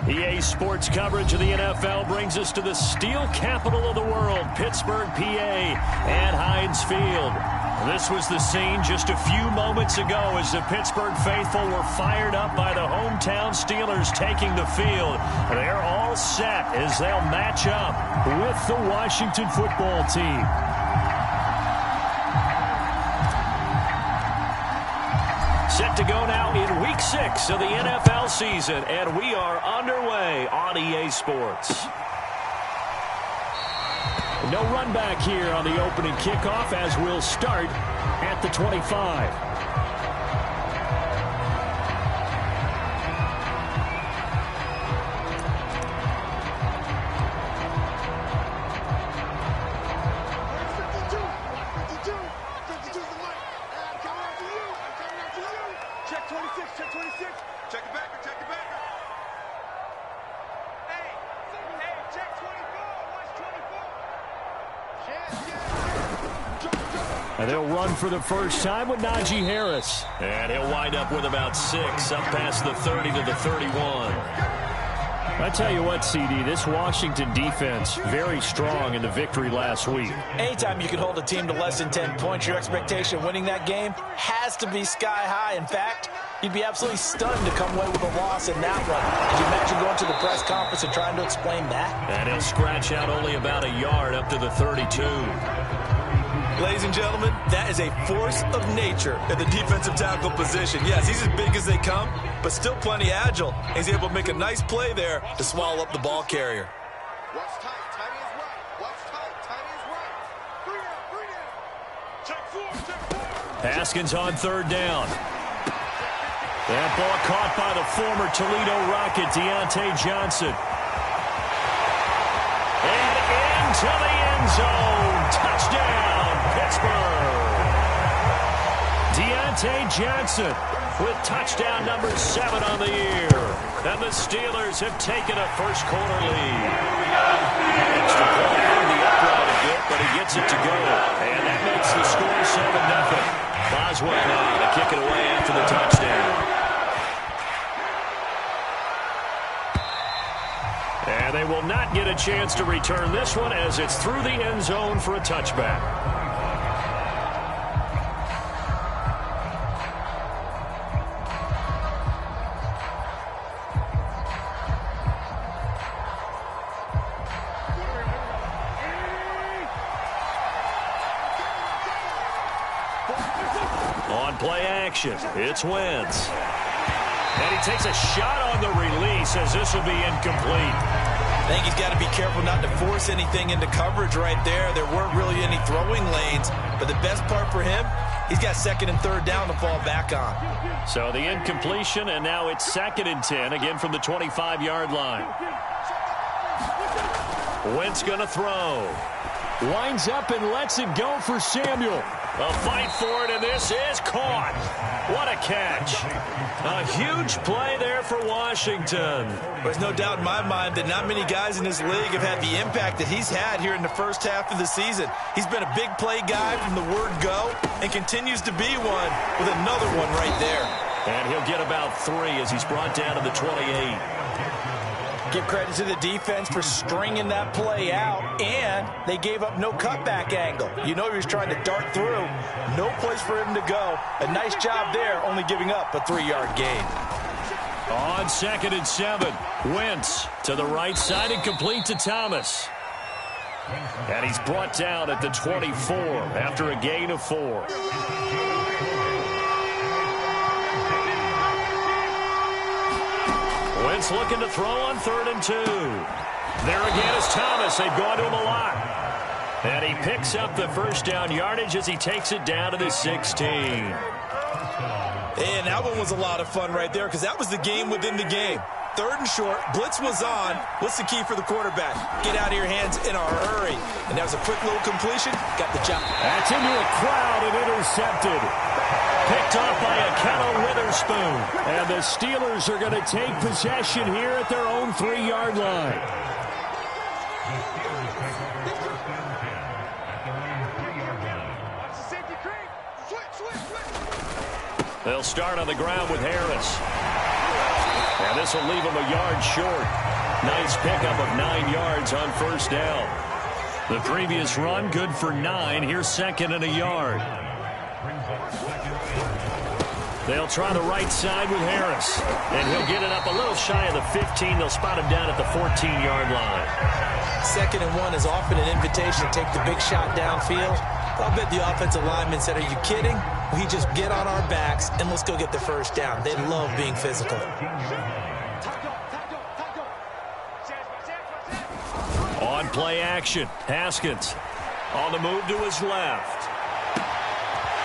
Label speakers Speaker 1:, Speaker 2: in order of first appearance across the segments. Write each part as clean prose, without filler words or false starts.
Speaker 1: EA Sports coverage of the NFL brings us to the steel capital of the world, Pittsburgh, PA, at Heinz Field. This was the scene just a few moments ago as the Pittsburgh faithful were fired up by the hometown Steelers taking the field. They're all set as they'll match up with the Washington football team. Set to go now in Week 6 of the NFL season, and we are underway on EA Sports. No run back here on the opening kickoff as we'll start at the 25. And they'll run for the first time with Najee Harris. And he'll wind up with about 6, up past the 30 to the 31. I tell you what, CD, this Washington defense, very strong in the victory last week.
Speaker 2: Anytime you can hold a team to less than 10 points, your expectation of winning that game has to be sky high. In fact, you'd be absolutely stunned to come away with a loss in that one. Could you imagine going to the press conference and trying to explain that?
Speaker 1: And he'll scratch out only about a yard up to the 32.
Speaker 3: Ladies and gentlemen, that is a force of nature at the defensive tackle position. Yes, he's as big as they come, but still plenty agile. He's able to make a nice play there to swallow up the ball carrier.
Speaker 4: Watch tight, tight is right. Watch tight, tight is right. Bring it. Check four.
Speaker 1: Haskins on third down. That ball caught by the former Toledo Rocket, Deontay Johnson. And into the end zone. Touchdown, Pittsburgh. Deontay Johnson with touchdown number 7 on the year. And the Steelers have taken a first quarter lead. Extra point on the upright a bit, but he gets it to go. And that makes the score 7-0. Boswell now to kick it away after the touchdown. And they will not get a chance to return this one as it's through the end zone for a touchback. On play action, it's Wentz. And he takes a shot on the release as this will be incomplete.
Speaker 3: I think he's got to be careful not to force anything into coverage right there. There weren't really any throwing lanes, but the best part for him, he's got second and third down to fall back on.
Speaker 1: So the incompletion, and now it's 2nd and 10, again from the 25-yard line. Wentz going to throw. Winds up and lets it go for Samuel. A fight for it, and this is caught. What a catch. A huge play there for Washington.
Speaker 3: There's no doubt in my mind that not many guys in this league have had the impact that he's had here in the first half of the season. He's been a big play guy from the word go and continues to be one with another one right there.
Speaker 1: And he'll get about 3 as he's brought down to the 28.
Speaker 2: Give credit to the defense for stringing that play out, and they gave up no cutback angle. You know he was trying to dart through. No place for him to go. A nice job there, only giving up a 3-yard gain.
Speaker 1: On 2nd and 7, Wentz to the right side and complete to Thomas. And he's brought down at the 24 after a gain of 4. Wentz looking to throw on 3rd and 2. There again is Thomas. They've gone to him a lot. And he picks up the first down yardage as he takes it down to the 16.
Speaker 3: And that one was a lot of fun right there because that was the game within the game. 3rd and short, blitz was on. What's the key for the quarterback? Get out of your hands in a hurry. And that was a quick little completion. Got the jump.
Speaker 1: That's into a crowd and intercepted. Picked off by Akello Witherspoon. And the Steelers are going to take possession here at their own 3-yard line. They'll start on the ground with Harris. And this will leave him a yard short. Nice pickup of 9 yards on first down. The previous run, good for 9. Here's second and a yard. They'll try the right side with Harris. And he'll get it up a little shy of the 15. They'll spot him down at the 14-yard line.
Speaker 2: Second and 1 is often an invitation to take the big shot downfield. I'll bet the offensive lineman said, are you kidding? We just get on our backs and let's go get the first down. They love being physical.
Speaker 1: On play action, Haskins on the move to his left.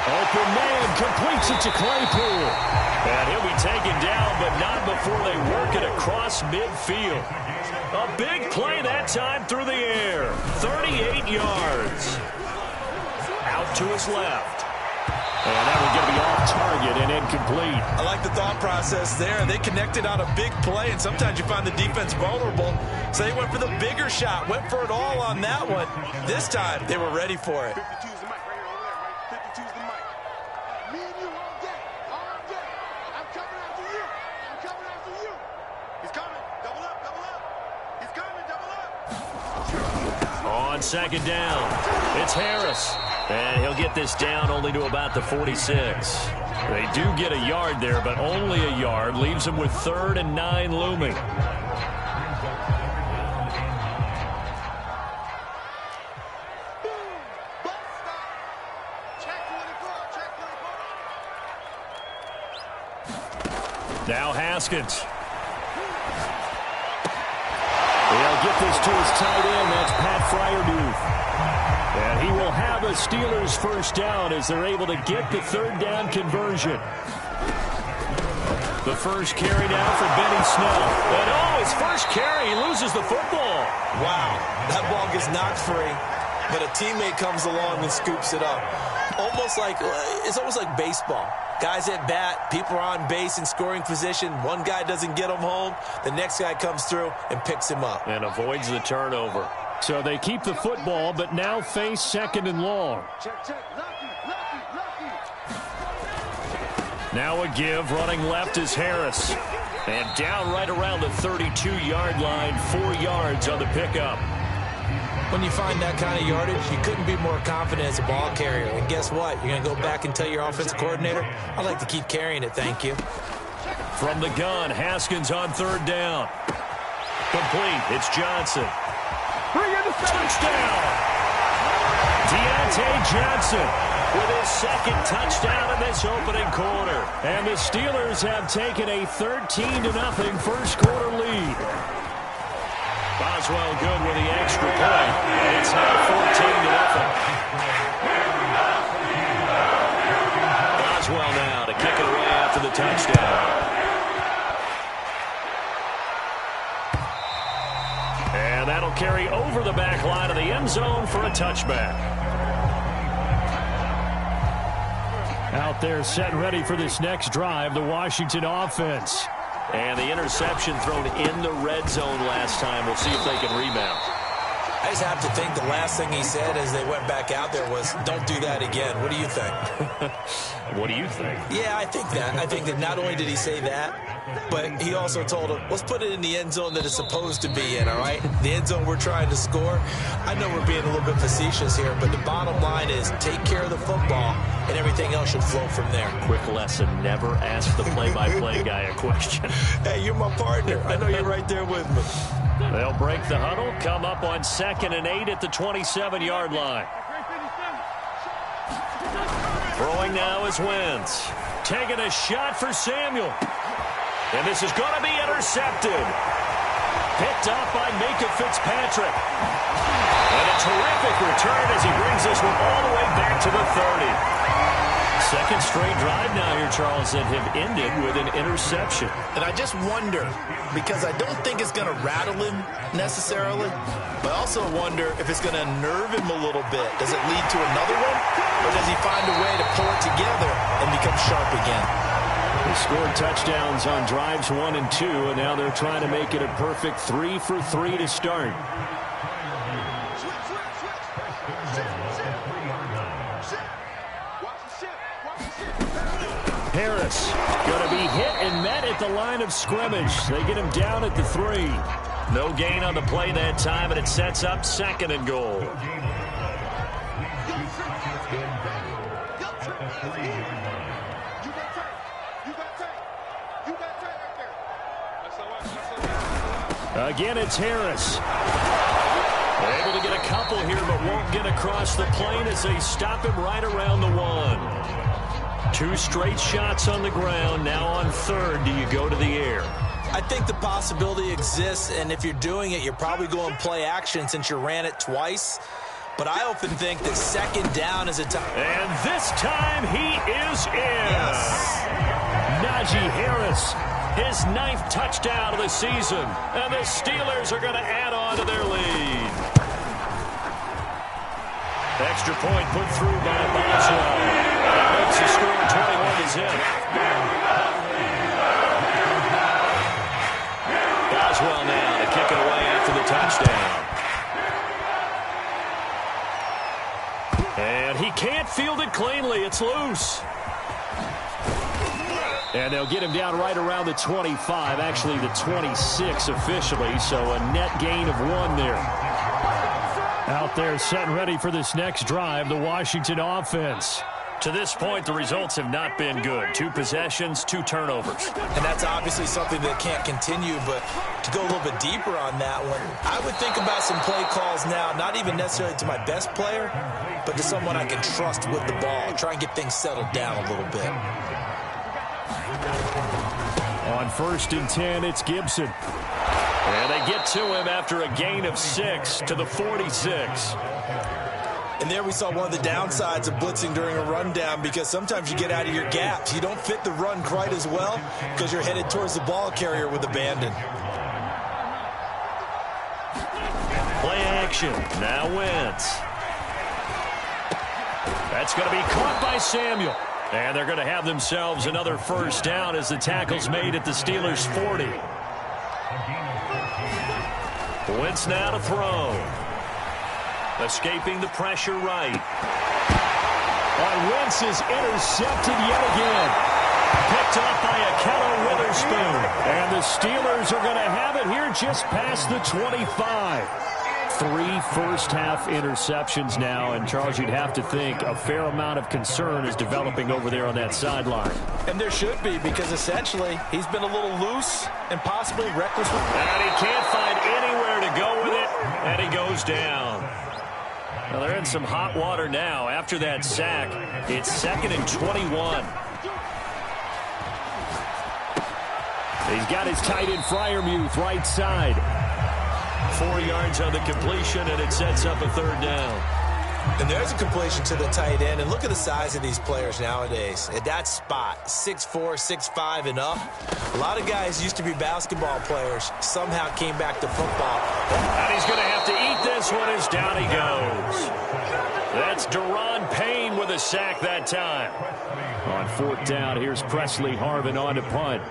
Speaker 1: Open man completes it to Claypool. And he'll be taken down, but not before they work it across midfield. A big play that time through the air. 38 yards. Out to his left. And that will get me off target and incomplete.
Speaker 3: I like the thought process there. They connected on a big play, and sometimes you find the defense vulnerable. So they went for the bigger shot, went for it all on that one. This time, they were ready for it.
Speaker 4: 52's the mic right here over there, right? 52's the mic. Me and you all day. All day. I'm coming after you. I'm coming after you. He's coming. Double up, double up. He's coming, double up.
Speaker 1: On second down, it's Harris. And he'll get this down only to about the 46. They do get a yard there, but only a yard. Leaves them with 3rd and 9 looming. Now Haskins. They'll get this to his tight end. That's Pat Fryermuth. And he will have a Steelers first down as they're able to get the 3rd down conversion. The first carry now for Benny Snell. And his first carry, he loses the football.
Speaker 2: Wow, that ball gets knocked free, but a teammate comes along and scoops it up. It's almost like baseball. Guys at bat, people are on base in scoring position. One guy doesn't get him home. The next guy comes through and picks him up.
Speaker 1: And avoids the turnover. So they keep the football, but now face 2nd and long. Now a give, running left is Harris. And down right around the 32-yard line, 4 yards on the pickup.
Speaker 2: When you find that kind of yardage, you couldn't be more confident as a ball carrier. And guess what? You're going to go back and tell your offensive coordinator, I'd like to keep carrying it, thank you.
Speaker 1: From the gun, Haskins on 3rd down. Complete, it's Johnson. Touchdown! Deontay Johnson with his 2nd touchdown in this opening quarter. And the Steelers have taken a 13-0 first quarter lead. Boswell good with the extra point. It's now 14-0. Boswell now to kick it away after the touchdown. And that'll carry over the back line of the end zone for a touchback. Out there set and ready for this next drive, the Washington offense. And the interception thrown in the red zone last time. We'll see if they can rebound.
Speaker 2: I just have to think the last thing he said as they went back out there was, don't do that again. What do you think?
Speaker 1: What do you think?
Speaker 2: Yeah, I think that. I think that not only did he say that, but he also told him, let's put it in the end zone that it's supposed to be in, all right? The end zone we're trying to score. I know we're being a little bit facetious here, but the bottom line is take care of the football, and everything else should flow from there.
Speaker 1: Quick lesson, never ask the play-by-play guy a question.
Speaker 2: Hey, you're my partner. I know you're right there with me.
Speaker 1: They'll break the huddle, come up on 2nd and 8 at the 27-yard line. Throwing now is Wentz. Taking a shot for Samuel. And this is going to be intercepted. Picked up by Micah Fitzpatrick. And a terrific return as he brings this one all the way back to the 30. Second straight drive now here, Charles, that have ended with an interception.
Speaker 5: And I just wonder, because I don't think it's going to rattle him necessarily, but I also wonder if it's going to unnerve him a little bit. Does it lead to another one? Or does he find a way to pull it together and become sharp again?
Speaker 1: They scored touchdowns on drives 1 and 2, and now they're trying to make it a perfect 3 for 3 to start. Harris going to be hit and met at the line of scrimmage. They get him down at the 3. No gain on the play that time, and it sets up 2nd and goal. Again, it's Harris. Able to get a couple here, but won't get across the plane as they stop him right around the 1. 2 straight shots on the ground. Now on 3rd, do you go to the air?
Speaker 2: I think the possibility exists, and if you're doing it, you're probably going play action since you ran it twice. But I often think that 2nd down is a time.
Speaker 1: And this time he is in.
Speaker 2: Yes.
Speaker 1: Najee Harris, his 9th touchdown of the season. And the Steelers are going to add on to their lead. Extra point put through by Boswell. That makes the score 21-0. Boswell now to kick it away after the touchdown. And he can't field it cleanly. It's loose. And they'll get him down right around the 25, actually the 26 officially, so a net gain of 1 there. Out there set and ready for this next drive, the Washington offense. To this point, the results have not been good. 2 possessions, 2 turnovers.
Speaker 2: And that's obviously something that can't continue, but to go a little bit deeper on that one, I would think about some play calls now, not even necessarily to my best player, but to someone I can trust with the ball. Try and get things settled down a little bit.
Speaker 1: On 1st and 10, it's Gibson. And they get to him after a gain of 6 to the 46.
Speaker 2: And there we saw one of the downsides of blitzing during a rundown, because sometimes you get out of your gaps. You don't fit the run quite as well because you're headed towards the ball carrier with abandon.
Speaker 1: Play action. Now Wentz. That's going to be caught by Samuel. And they're going to have themselves another 1st down as the tackle's made at the Steelers' 40. Wentz now to throw. Escaping the pressure right. And Wentz is intercepted yet again. Picked off by Akello Witherspoon. And the Steelers are going to have it here just past the 25. 3 first-half interceptions now, and Charles, you'd have to think a fair amount of concern is developing over there on that sideline.
Speaker 2: And there should be, because essentially he's been a little loose and possibly reckless.
Speaker 1: And he can't find anywhere to go with it, and he goes down. Well, they're in some hot water now. After that sack, it's 2nd and 21. He's got his tight end Freiermuth right side. 4 yards on the completion, and it sets up a 3rd down.
Speaker 2: And there's a completion to the tight end. And look at the size of these players nowadays. At that spot, 6'4", 6'5", and up. A lot of guys used to be basketball players, somehow came back to football.
Speaker 1: And he's going to have to eat this one as down he goes. That's Deron Payne with a sack that time. On 4th down, here's Presley Harvin on to punt.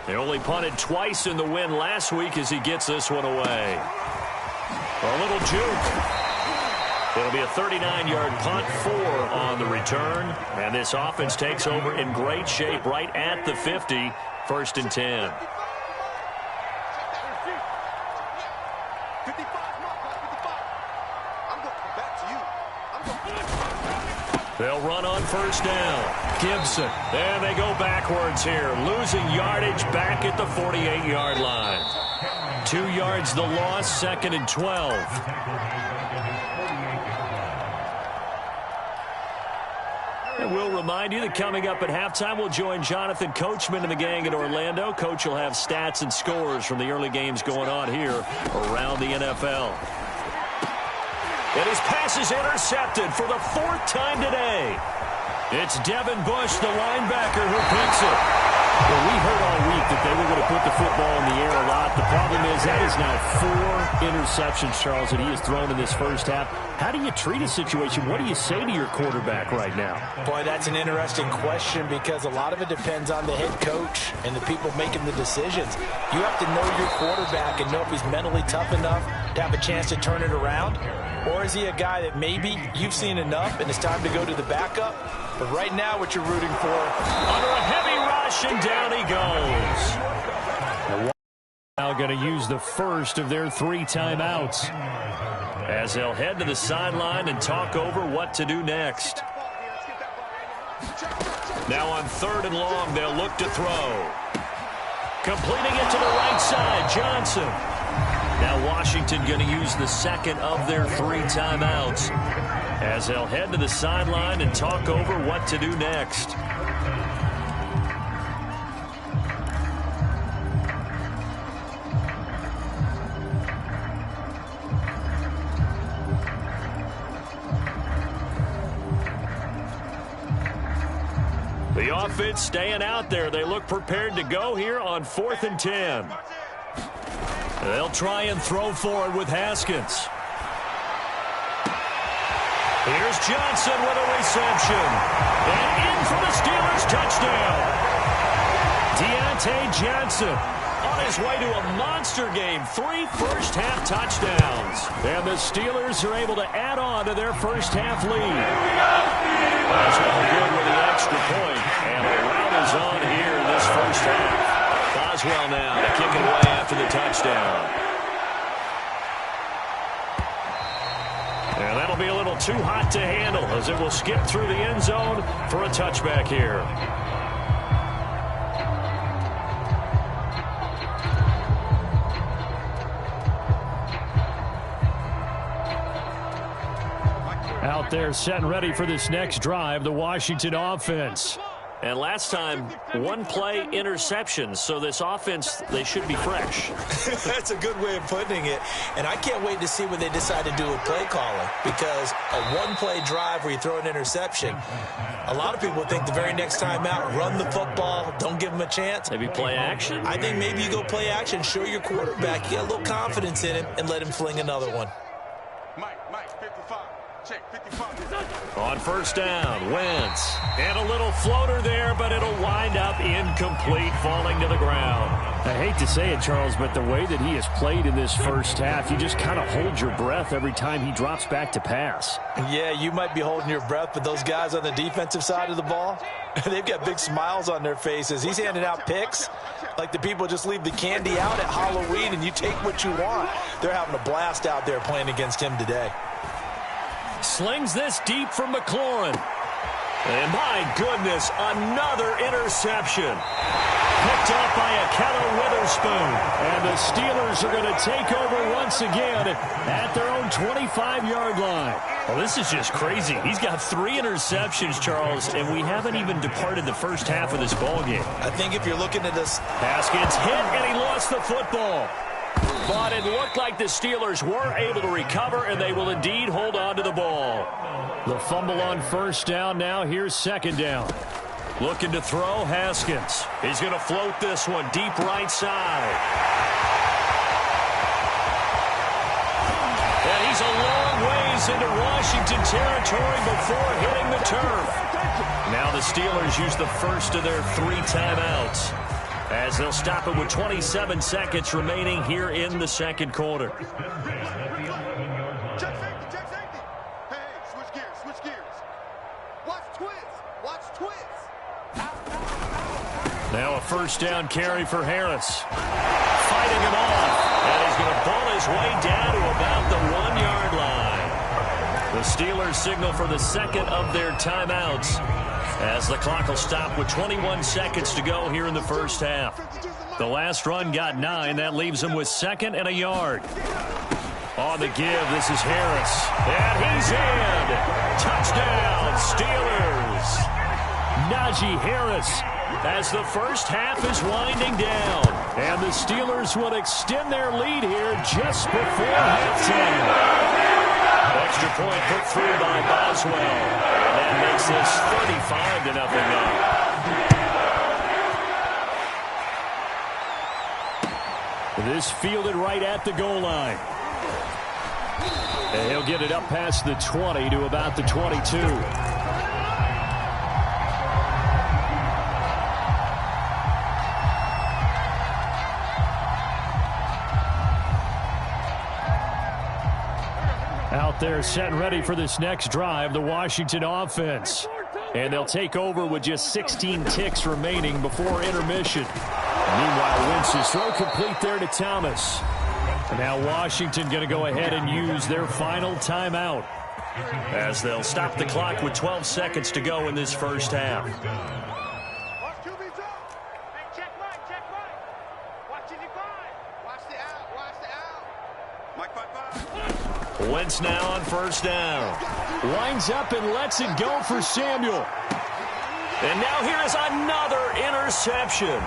Speaker 1: They only punted twice in the win last week as he gets this one away. A little juke. It'll be a 39-yard punt, 4 on the return. And this offense takes over in great shape right at the 50, 1st and 10. They'll run on 1st down. Gibson. And they go backwards here. Losing yardage back at the 48-yard line. 2 yards the loss, 2nd and 12. And we'll remind you that coming up at halftime, we'll join Jonathan Coachman and the gang in Orlando. Coach will have stats and scores from the early games going on here around the NFL. And his pass is intercepted for the 4th time today. It's Devin Bush, the linebacker, who picks it. Well, we heard all week that they were going to put the football in the air a lot. The problem is that is now 4 interceptions, Charles, that he has thrown in this first half. How do you treat a situation? What do you say to your quarterback right now?
Speaker 2: Boy, that's an interesting question, because a lot of it depends on the head coach and the people making the decisions. You have to know your quarterback and know if he's mentally tough enough to have a chance to turn it around. Or is he a guy that maybe you've seen enough and it's time to go to the backup? But right now what you're rooting for.
Speaker 1: Under a heavy rush, and down he goes. Now going to use the first of their 3 timeouts, as they'll head to the sideline and talk over what to do next. Now on 3rd and long, they'll look to throw. Completing it to the right side, Johnson. Now Washington going to use the second of their 3 timeouts, as they'll head to the sideline and talk over what to do next. The offense staying out there. They look prepared to go here on 4th and 10. They'll try and throw forward with Haskins. Here's Johnson with a reception. And in for the Steelers touchdown. Deontay Johnson on his way to a monster game. 3 first-half touchdowns. And the Steelers are able to add on to their first-half lead. That's well good with the extra point. And the rout is on here in this first half. Boswell now to kick it away after the touchdown. And that'll be a little too hot to handle, as it will skip through the end zone for a touchback here. Out there set and ready for this next drive, the Washington offense. And last time, 1-play interceptions, so this offense, they should be fresh.
Speaker 2: That's a good way of putting it. And I can't wait to see what they decide to do with play calling, because a 1-play drive where you throw an interception, a lot of people think the very next time out, run the football, don't give them a chance.
Speaker 1: Maybe play action?
Speaker 2: I think maybe you go play action, show your quarterback, get a little confidence in him, and let him fling another one.
Speaker 4: Mike, 55. Check, 55.
Speaker 1: On 1st down, Wentz. And a little floater there, but it'll wind up incomplete, falling to the ground.
Speaker 6: I hate to say it, Charles, but the way that he has played in this first half, you just kind of hold your breath every time he drops back to pass.
Speaker 2: Yeah, you might be holding your breath, but those guys on the defensive side of the ball, they've got big smiles on their faces. He's handing out picks like the people just leave the candy out at Halloween and you take what you want. They're having a blast out there playing against him today.
Speaker 1: Slings this deep from McLaurin. And my goodness, another interception. Picked up by Akello Witherspoon. And the Steelers are going to take over once again at their own 25-yard line.
Speaker 6: Well, this is just crazy. He's got 3 interceptions, Charles, and we haven't even departed the first half of this ballgame.
Speaker 2: I think if you're looking at this...
Speaker 1: Haskins hit, and he lost the football. But it looked like the Steelers were able to recover, and they will indeed hold on to the ball.
Speaker 6: The fumble on 1st down now. Here's 2nd down.
Speaker 1: Looking to throw, Haskins. He's going to float this one deep right side. And he's a long ways into Washington territory before hitting the turf. Now the Steelers use the first of their 3 timeouts, as they'll stop it with 27 seconds remaining here in the 2nd quarter.
Speaker 4: Check safety. Hey, switch gears. Watch twist.
Speaker 1: Now a 1st down carry for Harris. Fighting him off. And he's going to ball his way down to about the 1-yard line. The Steelers signal for the 2nd of their timeouts, as the clock will stop with 21 seconds to go here in the first half. The last run got 9. That leaves them with 2nd and a yard. On the give, this is Harris. And he's in. Touchdown, Steelers. Najee Harris, as the first half is winding down. And the Steelers will extend their lead here just before halftime. Extra point put through by Boswell. And that makes this 35-0 now.
Speaker 6: This fielded right at the goal line. And he'll get it up past the 20 to about the 22. Out there set and ready for this next drive, the Washington offense. And they'll take over with just 16 ticks remaining before intermission. Meanwhile, Wentz's throw complete there to Thomas. And now Washington going to go ahead and use their final timeout, as they'll stop the clock with 12 seconds to go in this first half. Wentz now on first down. Winds up and lets it go for Samuel. And now here is another interception.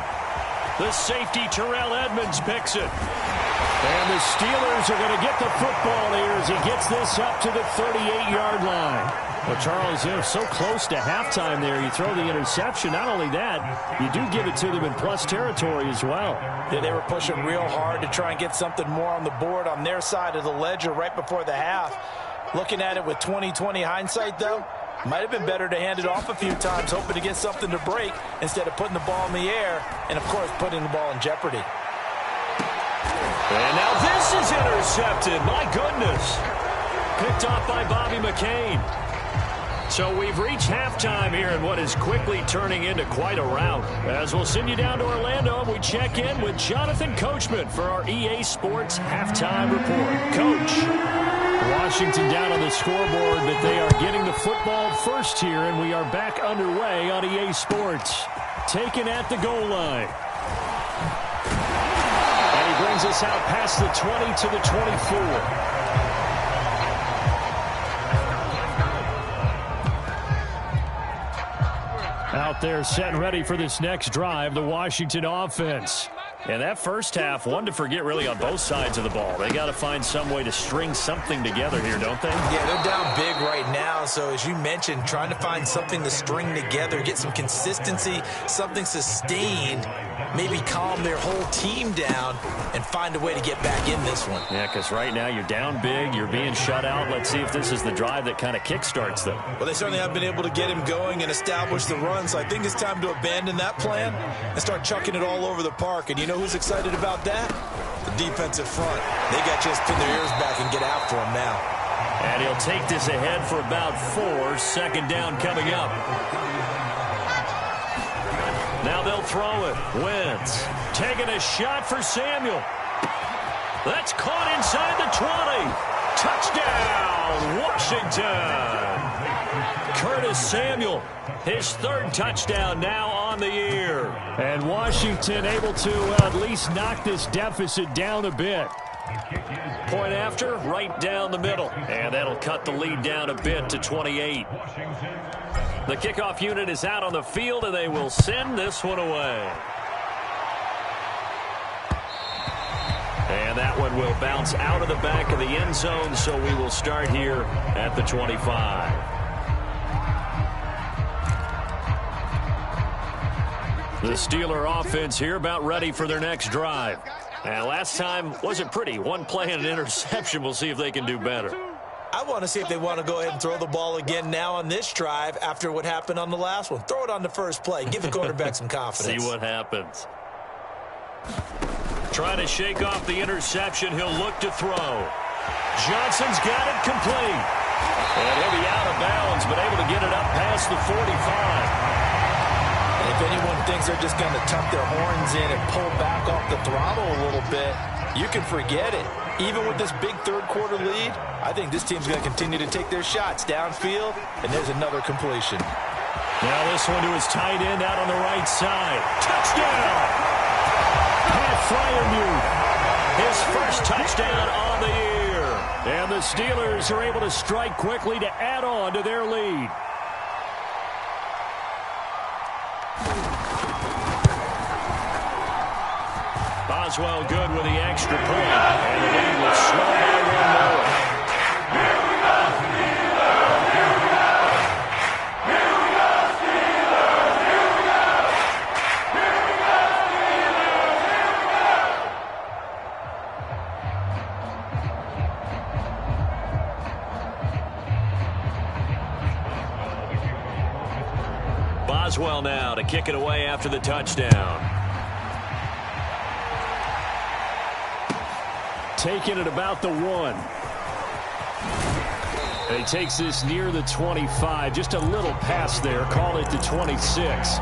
Speaker 6: The safety, Terrell Edmonds, picks it. And the Steelers are going to get the football here as he gets this up to the 38-yard line. Well, Charles, they're so close to halftime there. You throw the interception. Not only that, you do give it to them in plus territory as well.
Speaker 2: Yeah, they were pushing real hard to try and get something more on the board on their side of the ledger right before the half. Looking at it with 20/20 hindsight, though, might have been better to hand it off a few times, hoping to get something to break instead of putting the ball in the air and, of course, putting the ball in jeopardy.
Speaker 1: And now this is intercepted. My goodness. Picked off by Bobby McCain. So we've reached halftime here in what is quickly turning into quite a rout. As we'll send you down to Orlando, and we check in with Jonathan Coachman for our EA Sports Halftime Report. Coach, Washington down on the scoreboard, but they are getting the football first here, and we are back underway on EA Sports. Taken at the goal line. And he brings us out past the 20 to the 24. Out there set and ready for this next drive, the Washington offense. And that first half, one to forget really on both sides of the ball. They got to find some way to string something together here, don't they?
Speaker 2: Yeah, they're down big right now. So as you mentioned, trying to find something to string together, get some consistency, something sustained, maybe calm their whole team down and find a way to get back in this one.
Speaker 1: Yeah, because right now you're down big, you're being shut out. Let's see if this is the drive that kind of kickstarts them.
Speaker 3: Well, they certainly have been able to get him going and establish the run, so I think it's time to abandon that plan and start chucking it all over the park. And you know who's excited about that? The defensive front. They got to just pin their ears back and get after him now.
Speaker 1: And he'll take this ahead for about 4. Second down coming up. Now they'll throw it. Wentz taking a shot for Samuel. That's caught inside the 20. Touchdown, Washington. Curtis Samuel, his 3rd touchdown now on the year. And Washington able to at least knock this deficit down a bit. Point after, right down the middle. And that'll cut the lead down a bit to 28. The kickoff unit is out on the field, and they will send this one away. And that one will bounce out of the back of the end zone, so we will start here at the 25. The Steeler offense here about ready for their next drive. And last time wasn't pretty. One play and an interception. We'll see if they can do better.
Speaker 2: I want to see if they want to go ahead and throw the ball again now on this drive after what happened on the last one. Throw it on the first play. Give the quarterback some confidence.
Speaker 1: See what happens. Trying to shake off the interception. He'll look to throw. Johnson's got it complete. And he'll be out of bounds, but able to get it up past the 45.
Speaker 2: And if anyone thinks they're just going to tuck their horns in and pull back off the throttle a little bit, you can forget it. Even with this big third-quarter lead, I think this team's going to continue to take their shots downfield, and there's another completion.
Speaker 1: Now this one to his tight end out on the right side. Touchdown! Pat Fryermuth, his first touchdown on the year. And the Steelers are able to strike quickly to add on to their lead. Boswell good with the extra point. And the lead will slow by one more. Boswell now to kick it away after the touchdown. Taking it about the 1.
Speaker 6: He takes this near the 25. Just a little pass there. Call it the 26.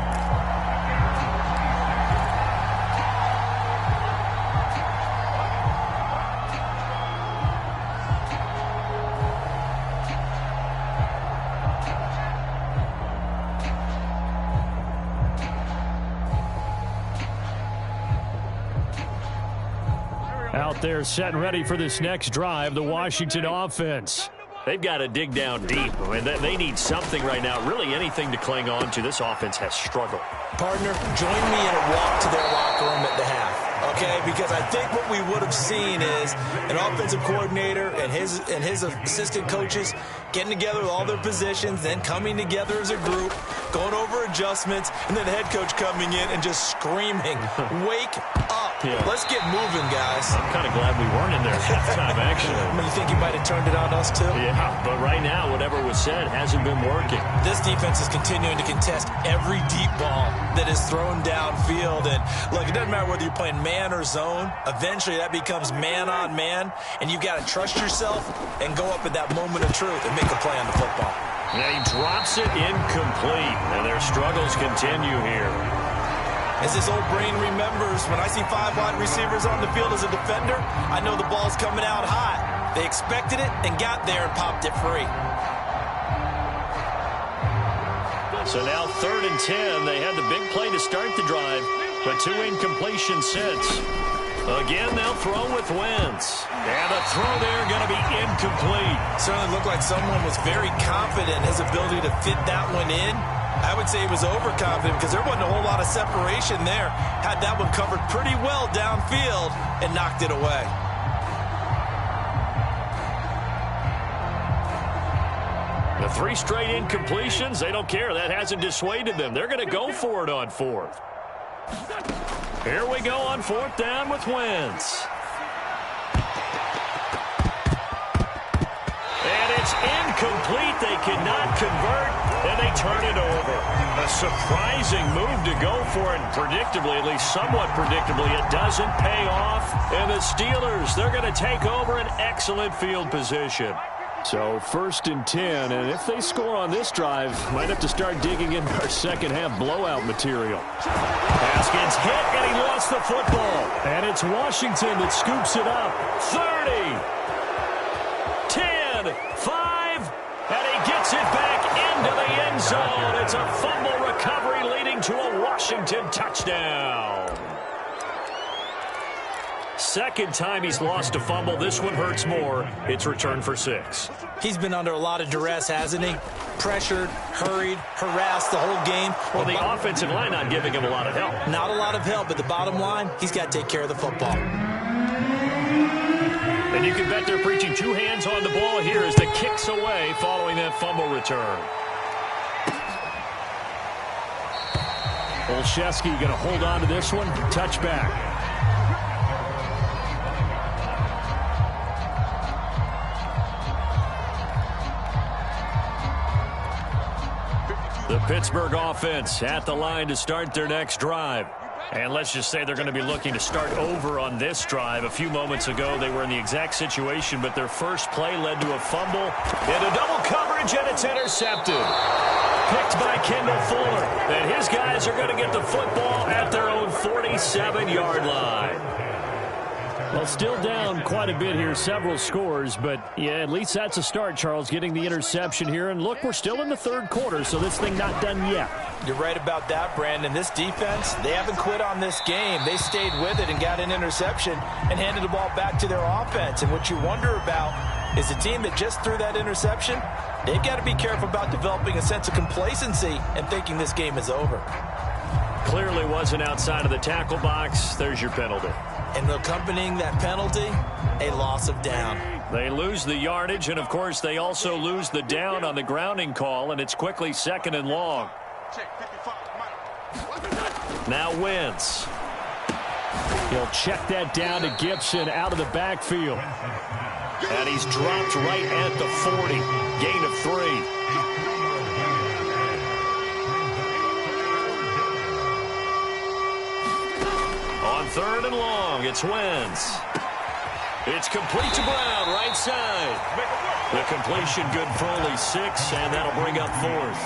Speaker 6: Out there set and ready for this next drive, the Washington offense.
Speaker 1: They've got to dig down deep. I mean, they need something right now, really anything to cling on to. This offense has struggled.
Speaker 2: Partner, join me in a walk to their locker room at the half, okay? Because I think what we would have seen is an offensive coordinator and his assistant coaches getting together with all their positions, then coming together as a group, going over adjustments, and then the head coach coming in and just screaming, wake up. Yeah. Let's get moving, guys.
Speaker 1: I'm kind of glad we weren't in there at halftime, actually.
Speaker 2: You think you might have turned it on us, too?
Speaker 1: Yeah, but right now, whatever was said hasn't been working.
Speaker 2: This defense is continuing to contest every deep ball that is thrown downfield. And, look, it doesn't matter whether you're playing man or zone. Eventually, that becomes man on man, and you've got to trust yourself and go up at that moment of truth and make a play on the football.
Speaker 1: And he drops it incomplete, and their struggles continue here.
Speaker 2: As this old brain remembers, when I see 5 wide receivers on the field as a defender, I know the ball's coming out high. They expected it and got there and popped it free.
Speaker 1: So now 3rd and 10. They had the big play to start the drive, but 2 incompletions since. Again, they'll throw with Wentz. And the throw there going to be incomplete.
Speaker 2: Certainly looked like someone was very confident in his ability to fit that one in. I would say he was overconfident because there wasn't a whole lot of separation there. Had that one covered pretty well downfield and knocked it away.
Speaker 1: The 3 straight incompletions, they don't care. That hasn't dissuaded them. They're going to go for it on 4th. Here we go on 4th down with Wentz. And it's incomplete. They cannot convert, and they turn it over. A surprising move to go for it, and predictably, at least somewhat predictably, it doesn't pay off. And the Steelers, they're going to take over an excellent field position.
Speaker 6: So 1st and 10, and if they score on this drive, might have to start digging into our second-half blowout material.
Speaker 1: Pass gets hit, and he lost the football.
Speaker 6: And it's Washington that scoops it up.
Speaker 1: 30, 10, 5, and he gets it back into the end zone. It's a fumble recovery leading to a Washington touchdown. Second time he's lost a fumble. This one hurts more. It's returned for 6.
Speaker 2: He's been under a lot of duress, hasn't he? Pressured, hurried, harassed the whole game.
Speaker 1: Well, the offensive line not giving him a lot of help.
Speaker 2: Not a lot of help, but the bottom line, he's got to take care of the football.
Speaker 1: And you can bet they're preaching 2 hands on the ball here as the kick's away following that fumble return.
Speaker 6: Olszewski going to hold on to this one. Touchback.
Speaker 1: The Pittsburgh offense at the line to start their next drive. And let's just say they're going to be looking to start over on this drive. A few moments ago, they were in the exact situation, but their first play led to a fumble into double coverage, and it's intercepted. Picked by Kendall Fuller. And his guys are going to get the football at their own 47-yard line.
Speaker 6: Well, still down quite a bit here, several scores, but yeah, at least that's a start, Charles, getting the interception here. And look, we're still in the 3rd quarter, so this thing not done yet.
Speaker 2: You're right about that, Brandon. This defense, they haven't quit on this game. They stayed with it and got an interception and handed the ball back to their offense. And what you wonder about is the team that just threw that interception, they've got to be careful about developing a sense of complacency and thinking this game is over.
Speaker 1: Clearly wasn't outside of the tackle box. There's your penalty.
Speaker 2: And accompanying that penalty, a loss of down.
Speaker 1: They lose the yardage, and, of course, they also lose the down on the grounding call, and it's quickly 2nd and long. Now Wentz.
Speaker 6: He'll check that down to Gibson out of the backfield.
Speaker 1: And he's dropped right at the 40. Gain of 3. On 3rd and long, it's Wentz. It's complete to Brown, right side. The completion good for only 6, and that'll bring up 4th.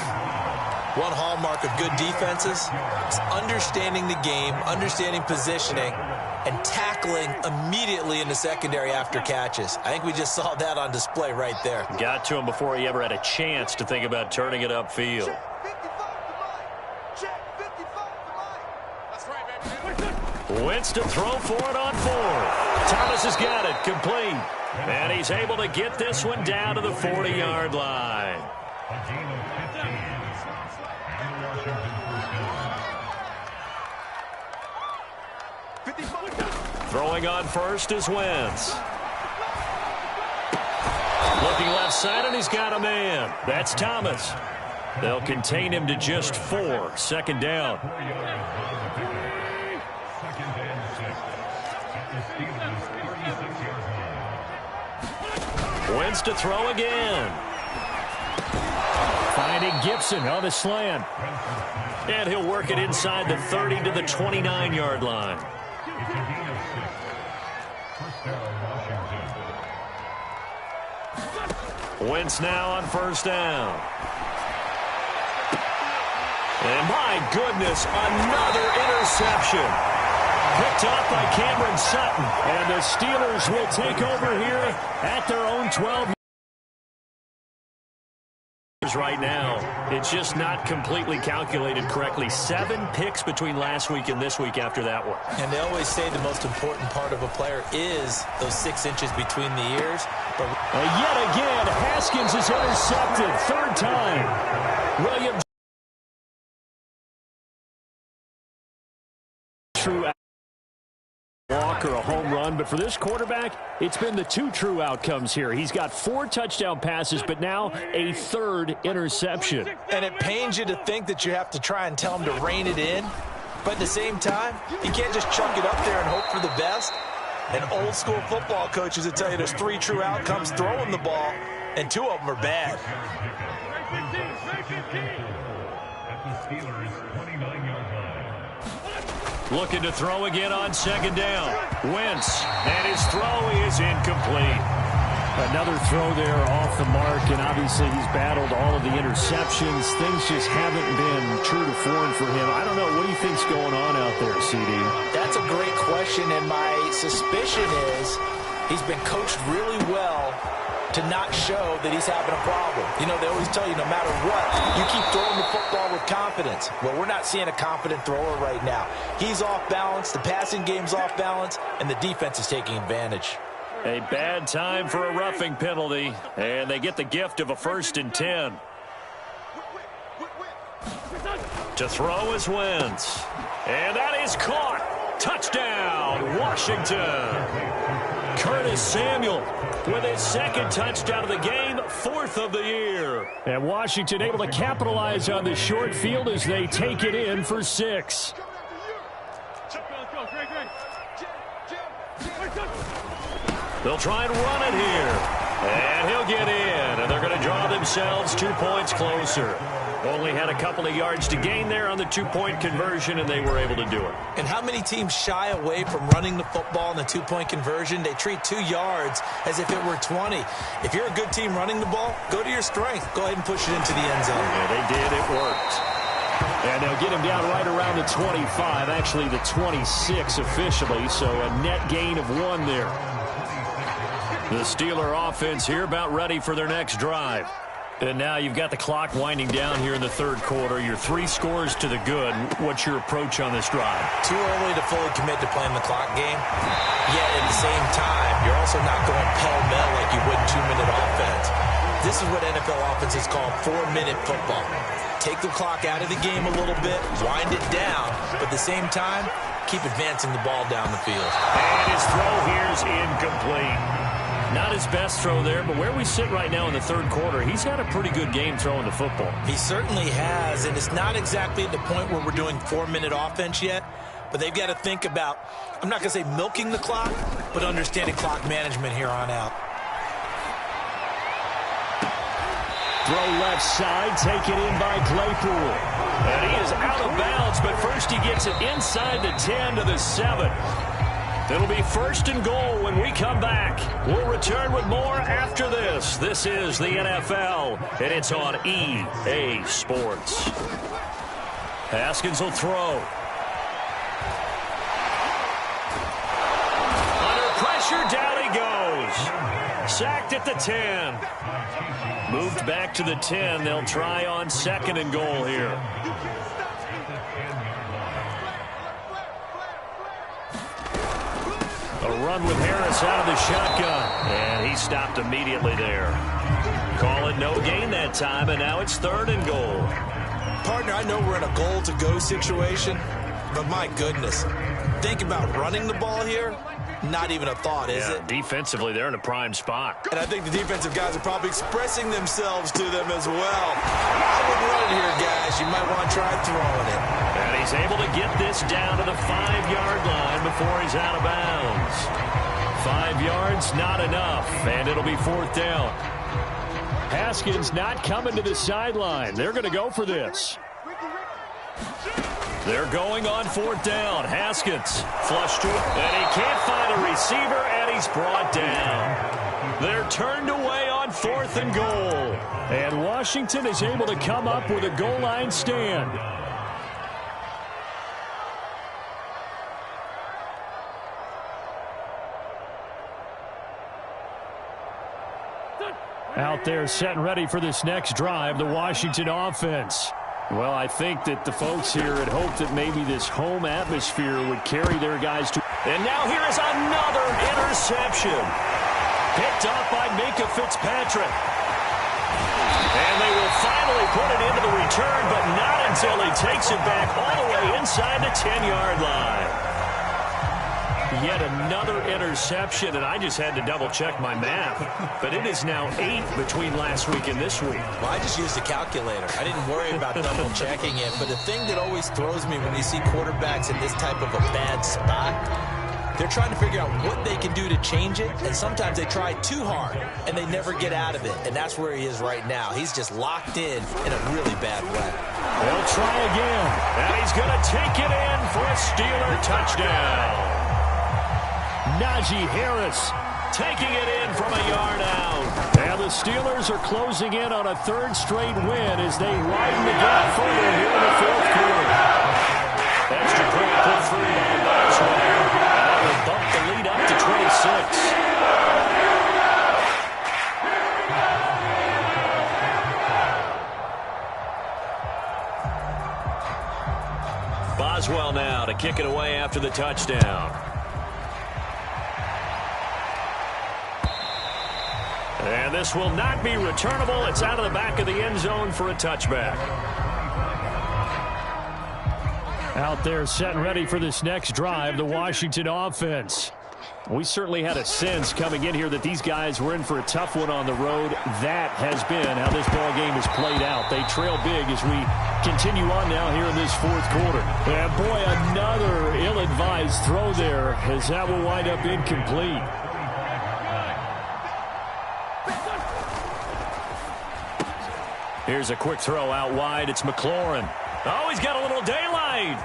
Speaker 2: One hallmark of good defenses is understanding the game, understanding positioning, and tackling immediately in the secondary after catches. I think we just saw that on display right there.
Speaker 1: Got to him before he ever had a chance to think about turning it upfield. Wentz to throw for it on 4th. Thomas has got it, complete. And he's able to get this one down to the 40-yard line. Throwing on first is Wentz. Looking left side, and he's got a man. That's Thomas. They'll contain him to just 4. Second down. Wentz to throw again. Finding Gibson on the slant. And he'll work it inside the 30 to the 29-yard line. Wentz now on first down. And my goodness, another interception. Picked off by Cameron Sutton. And the Steelers will take over here at their own 12. Right now, it's just not completely calculated correctly. 7 picks between last week and this week after that one.
Speaker 2: And they always say the most important part of a player is those 6 inches between the ears. But
Speaker 1: yet again, Haskins is intercepted. 3rd time. Williams. True walk or a home run, but for this quarterback, it's been the 2 true outcomes here. He's got 4 touchdown passes, but now a 3rd interception.
Speaker 2: And it pains you to think that you have to try and tell him to rein it in, but at the same time, you can't just chuck it up there and hope for the best. And old school football coaches will tell you there's 3 true outcomes throwing the ball, and 2 of them are bad.
Speaker 1: Looking to throw again on second down. Wentz, and his throw is incomplete. Another throw there off the mark, and obviously he's battled all of the interceptions. Things just haven't been true to form for him. I don't know. What do you think's going on out there, CD?
Speaker 2: That's a great question, and my suspicion is he's been coached really well to not show that he's having a problem. You know, they always tell you no matter what, you keep throwing the football with confidence. Well, we're not seeing a confident thrower right now. He's off balance, the passing game's off balance, and the defense is taking advantage.
Speaker 1: A bad time for a roughing penalty, and they get the gift of a 1st and 10. To throw is Wentz. And that is caught. Touchdown, Washington. Curtis Samuel with his 2nd touchdown of the game, 4th of the year. And Washington able to capitalize on the short field as they take it in for 6. They'll try and run it here. And he'll get in. And they're going to draw themselves 2 points closer. Only had a couple of yards to gain there on the 2-point conversion, and they were able to do it.
Speaker 2: And how many teams shy away from running the football in the 2-point conversion? They treat 2 yards as if it were 20. If you're a good team running the ball, go to your strength. Go ahead and push it into the end zone.
Speaker 1: Yeah, they did. It worked. And they'll get him down right around the 25, actually the 26 officially, so a net gain of 1 there. The Steeler offense here about ready for their next drive. And now you've got the clock winding down here in the 3rd quarter. You're 3 scores to the good. What's your approach on this drive?
Speaker 2: Too early to fully commit to playing the clock game. Yet at the same time, you're also not going pell-mell like you would 2-minute offense. This is what NFL offenses call 4-minute football. Take the clock out of the game a little bit, wind it down, but at the same time, keep advancing the ball down the field.
Speaker 1: And his throw here is incomplete. Not his best throw there, but where we sit right now in the 3rd quarter, he's had a pretty good game throwing the football.
Speaker 2: He certainly has, and it's not exactly at the point where we're doing 4-minute offense yet, but they've got to think about, I'm not going to say milking the clock, but understanding clock management here on out.
Speaker 1: Throw left side, taken in by Claypool. And he is out of bounds, but first he gets it inside the 10 to the 7. It'll be 1st and goal when we come back. We'll return with more after this. This is the NFL, and it's on EA Sports. Haskins will throw. Under pressure, down he goes. Sacked at the 10. Moved back to the 10. They'll try on 2nd and goal here. A run with Harris out of the shotgun. And he stopped immediately there. Call it no gain that time, and now it's 3rd and goal.
Speaker 2: Partner, I know we're in a goal-to-go situation, but my goodness, think about running the ball here. Not even a thought, is it?
Speaker 1: Defensively, they're in a prime spot.
Speaker 3: And I think the defensive guys are probably expressing themselves to them as well. I wouldn't run it here, guys. You might want to try throwing it.
Speaker 1: And he's able to get this down to the 5-yard line before he's out of bounds. 5 yards, not enough, and it'll be 4th down. Haskins not coming to the sideline. They're going to go for this. They're going on 4th down. Haskins flushed to it, and he can't find a receiver, and he's brought down. They're turned away on 4th and goal. And Washington is able to come up with a goal line stand. Out there set and ready for this next drive, the Washington offense. Well, I think that the folks here had hoped that maybe this home atmosphere would carry their guys to. And now here is another interception. Picked up by Minka Fitzpatrick. And they will finally put it into the return, but not until he takes it back all the way inside the 10-yard line. Yet another interception, and I just had to double-check my math. But it is now 8 between last week and this week.
Speaker 2: Well, I just used a calculator. I didn't worry about double-checking it. But the thing that always throws me when you see quarterbacks in this type of a bad spot, they're trying to figure out what they can do to change it. And sometimes they try too hard, and they never get out of it. And that's where he is right now. He's just locked in a really bad way.
Speaker 1: They'll try again. And he's going to take it in for a Steeler touchdown. Najee Harris taking it in from a yard out. And the Steelers are closing in on a 3rd straight win as they widen the gap further here in the 4th quarter. Extra point put through by Boswell. And that will bump the lead up to 26. Boswell now to kick it away after the touchdown. And this will not be returnable. It's out of the back of the end zone for a touchback. Out there set and ready for this next drive, the Washington offense. We certainly had a sense coming in here that these guys were in for a tough one on the road. That has been how this ball game has played out. They trail big as we continue on now here in this 4th quarter. And boy, another ill-advised throw there as that will wind up incomplete. Here's a quick throw out wide. It's McLaurin. Oh, he's got a little daylight.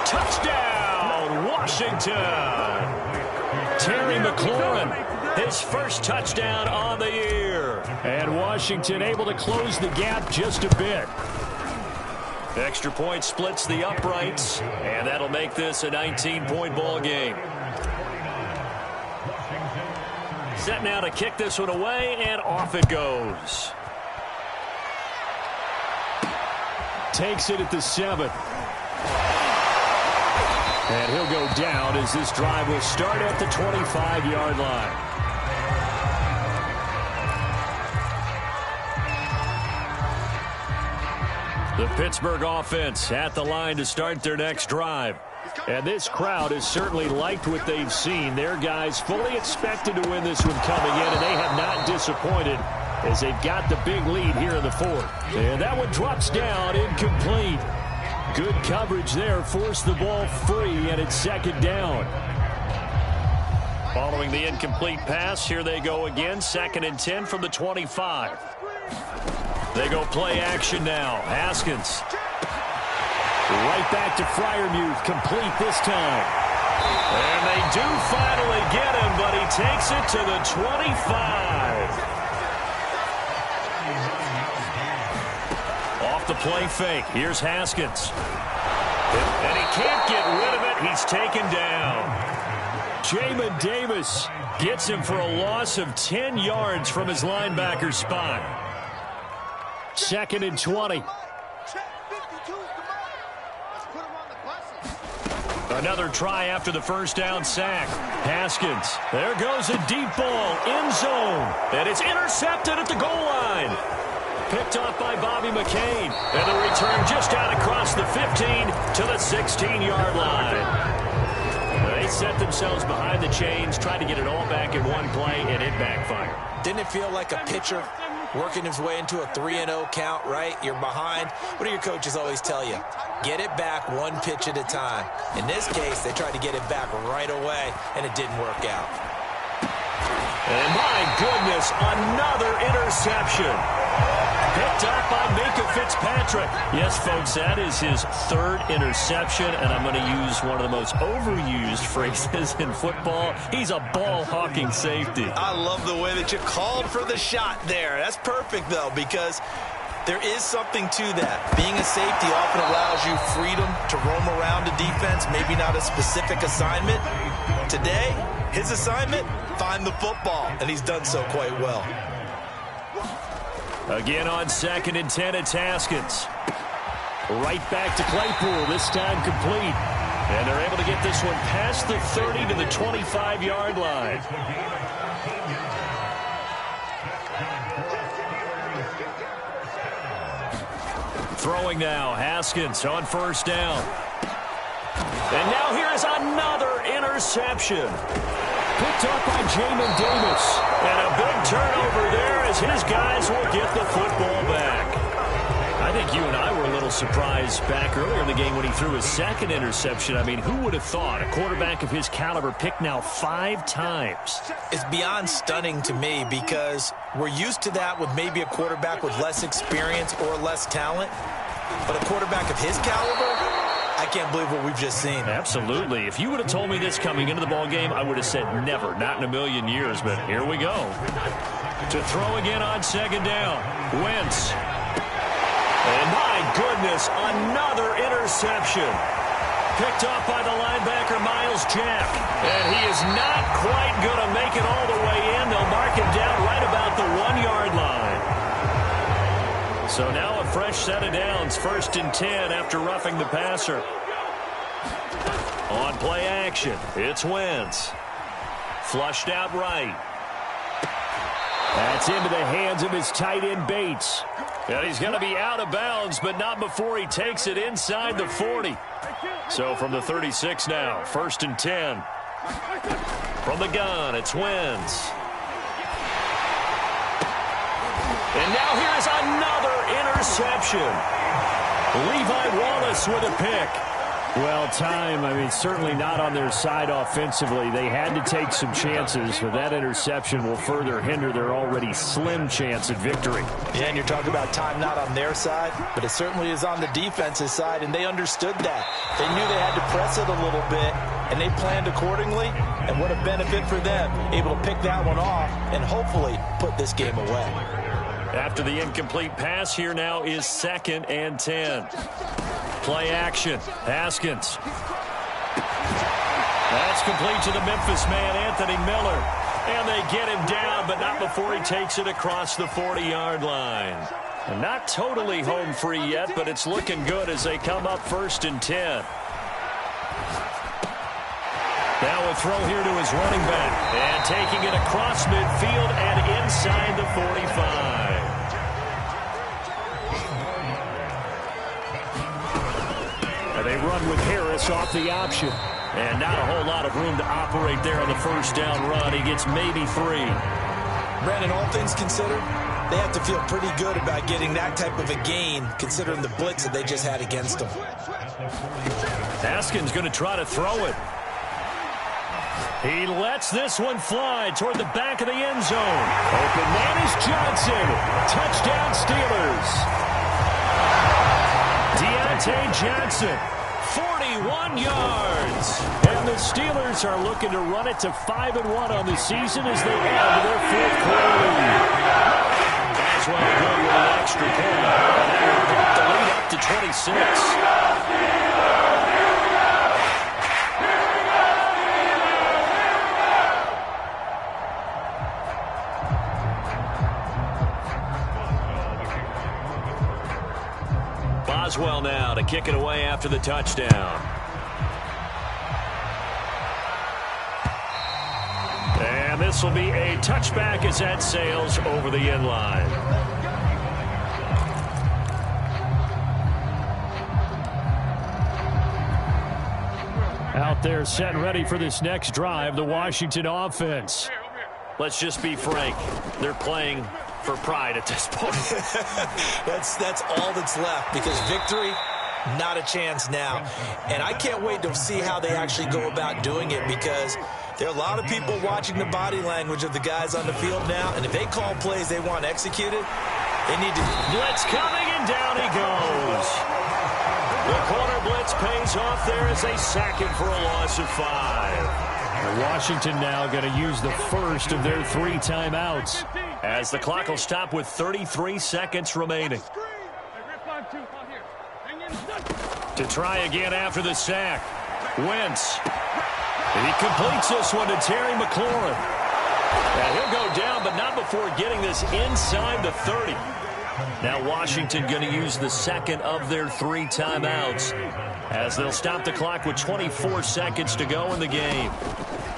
Speaker 1: Touchdown, Washington. Terry McLaurin, his first touchdown on the year. And Washington able to close the gap just a bit. Extra point splits the uprights, and that'll make this a 19-point ball game. Set now to kick this one away, and off it goes. Takes it at the 7. And he'll go down as this drive will start at the 25-yard line. The Pittsburgh offense at the line to start their next drive. And this crowd has certainly liked what they've seen. Their guys fully expected to win this one coming in, and they have not disappointed as they've got the big lead here in the 4th. And that one drops down, incomplete. Good coverage there, forced the ball free, and it's 2nd down. Following the incomplete pass, here they go again, 2nd and 10 from the 25. They go play action now. Haskins
Speaker 6: Right back to Freiermuth, complete this time. And they do finally get him, but he takes it to the 25. Off the play fake, here's Haskins. And he can't get rid of it, he's taken down. Jamin Davis gets him for a loss of 10 yards from his linebacker spot. 2nd and 20. Another try after the first down sack. Haskins. There goes a deep ball. End zone. And it's intercepted at the goal line. Picked off by Bobby McCain. And the return just out across the 15 to the 16-yard line. They set themselves behind the chains, tried to get it all back in one play, and it backfired.
Speaker 2: Didn't it feel like a pitcher working his way into a 3-0 count, right? You're behind. What do your coaches always tell you? Get it back one pitch at a time. In this case, they tried to get it back right away, and it didn't work out.
Speaker 6: And my goodness, another interception. Picked up by Minka Fitzpatrick. Yes, folks, that is his 3rd interception, and I'm going to use one of the most overused phrases in football. He's a ball-hawking safety.
Speaker 5: I love the way that you called for the shot there. That's perfect, though, because there is something to that. Being a safety often allows you freedom to roam around a defense, maybe not a specific assignment. Today, his assignment, find the football, and he's done so quite well.
Speaker 6: Again on 2nd and 10, it's Haskins. Right back to Claypool, this time complete. And they're able to get this one past the 30 to the 25-yard line. Throwing now, Haskins on first down. And now here is another interception. Picked up by Jamin Davis. And a big turnover there as his guys will get the football back. I think you and I were a little surprised back earlier in the game when he threw his 2nd interception. I mean, who would have thought a quarterback of his caliber picked now 5 times?
Speaker 2: It's beyond stunning to me because we're used to that with maybe a quarterback with less experience or less talent. But a quarterback of his caliber, I can't believe what we've just seen.
Speaker 6: Absolutely. If you would have told me this coming into the ball game, I would have said never, not in a million years. But here we go. To throw again on 2nd down. Wentz. And my goodness, another interception. Picked off by the linebacker, Miles Jack. And he is not quite going to make it all the way in. They'll mark him down right about the 1-yard line. So now a fresh set of downs, 1st and 10 after roughing the passer. On play action, it's Wentz. Flushed out right. That's into the hands of his tight end, Bates. And he's going to be out of bounds, but not before he takes it inside the 40. So from the 36 now, 1st and 10. From the gun, it's Wentz. And now here is another interception. Levi Wallace with a pick. Well, time, I mean, certainly not on their side offensively. They had to take some chances, but that interception will further hinder their already slim chance at victory.
Speaker 2: Yeah, and you're talking about time not on their side, but it certainly is on the defense's side, and they understood that. They knew they had to press it a little bit, and they planned accordingly, and what a benefit for them, able to pick that one off and hopefully put this game away.
Speaker 6: After the incomplete pass, here now is 2nd and 10. Play action. Haskins. That's complete to the Memphis man, Anthony Miller. And they get him down, but not before he takes it across the 40-yard line. And not totally home free yet, but it's looking good as they come up 1st and 10. Now a throw here to his running back. And taking it across midfield and inside the 45. And they run with Harris off the option. And not a whole lot of room to operate there on the first down run. He gets maybe 3.
Speaker 2: Brandon, all things considered, they have to feel pretty good about getting that type of a gain, considering the blitz that they just had against them.
Speaker 6: Haskins going to try to throw it. He lets this one fly toward the back of the end zone. Open man is Johnson. Touchdown Steelers.
Speaker 1: Deontay Johnson, 41 yards. And the Steelers are looking to run it to 5-1 on the season as they add to their fourth quarter lead. As well, good with an extra point. That will bump the lead up to 26. Boswell now to kick it away after the touchdown. And this will be a touchback as that sails over the end line. Out there set and ready for this next drive, the Washington offense. Let's just be frank. They're playing for pride at this point.
Speaker 5: That's all that's left, because victory, not a chance now. And I can't wait to see how they actually go about doing it, because there are a lot of people watching the body language of the guys on the field now, and if they call plays they want executed, they need to...
Speaker 1: Blitz coming, and down he goes. The corner blitz pays off there as they sack him for a loss of 5. Washington now going to use the first of their 3 timeouts, as the clock will stop with 33 seconds remaining. To try again after the sack. Wentz. He completes this one to Terry McLaurin. And he'll go down, but not before getting this inside the 30. Now Washington going to use the second of their 3 timeouts, as they'll stop the clock with 24 seconds to go in the game.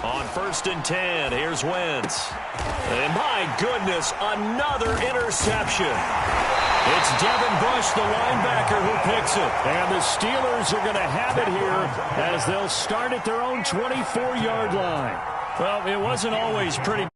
Speaker 1: On 1st and 10, here's Wentz. And my goodness, another interception. It's Devin Bush, the linebacker, who picks it. And the Steelers are going to have it here as they'll start at their own 24-yard line. Well, it wasn't always pretty.